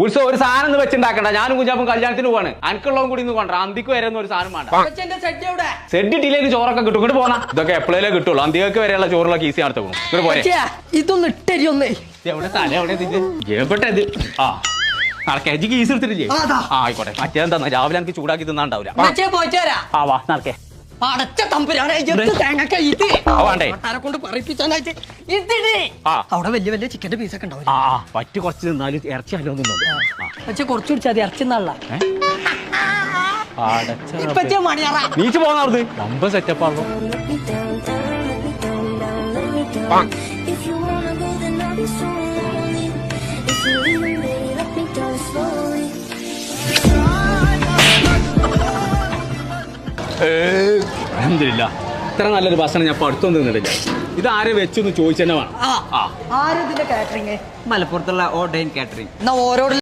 ഉത്സവം ഒരു സാധനം ഒന്ന് വെച്ചുണ്ടാക്കണ്ട. ഞാനും കുഞ്ഞാപ്പും കല്യാണത്തിന് പോവാണ്. അനക്കുള്ളതും കൂടി കൊണ്ട അന്തിക്ക് വരെ ഒരു സാധനം വേണ്ട. സെഡ് ഇട്ടിലേക്ക് ചോറൊക്കെ കിട്ടും. ഇങ്ങോട്ട് പോന്നാ. ഇതൊക്കെ എപ്പോഴേ കിട്ടുള്ളൂ. അന്തികൾക്ക് വരെയുള്ള ചോറുകളൊക്കെ ഈസി നടത്തു പോകും. ഇങ്ങോട്ട് പോരെ. ഇതൊന്ന് ഇട്ടരിയൊന്നേ. എവിടെ തല എവിടെ എപ്പെട്ടത്? ആ നടക്കേക്ക് ഈസി എടുത്തിട്ടില്ലേ? ആയിക്കോട്ടെ. മറ്റേന്താ രാവിലെ എനിക്ക് ചൂടാക്കി തിന്നാണ്ടാവില്ല. ആ വാ നടക്കേ. കൊണ്ട് പറയിപ്പിച്ചാനായിട്ട് അവിടെ വലിയ വലിയ ചിക്കന്റെ പീസൊക്കെ ഉണ്ടാവും. പറ്റി കുറച്ച് തിന്നാലും ഇറച്ചി അല്ലോ നിന്നോളൂ. പക്ഷെ കുറച്ച് കുടിച്ചാൽ അത് ഇറച്ചി നല്ല നീച്ച് പോകാറുണ്ട്. നമ്പ സെറ്റപ്പാണല്ലോ. അൽഹംദുലില്ലാ, ഇത്ര നല്ലൊരു ഭക്ഷണം ഞാൻ അടുത്തൊന്നും നിന്നിട്ടില്ല. ഇത് ആരെ വെച്ചൊന്ന് ചോദിച്ചു തന്നെ വേണം. മലപ്പുറത്തുള്ള ഓർഡൈൻ കാറ്ററിംഗ്. ഓരോ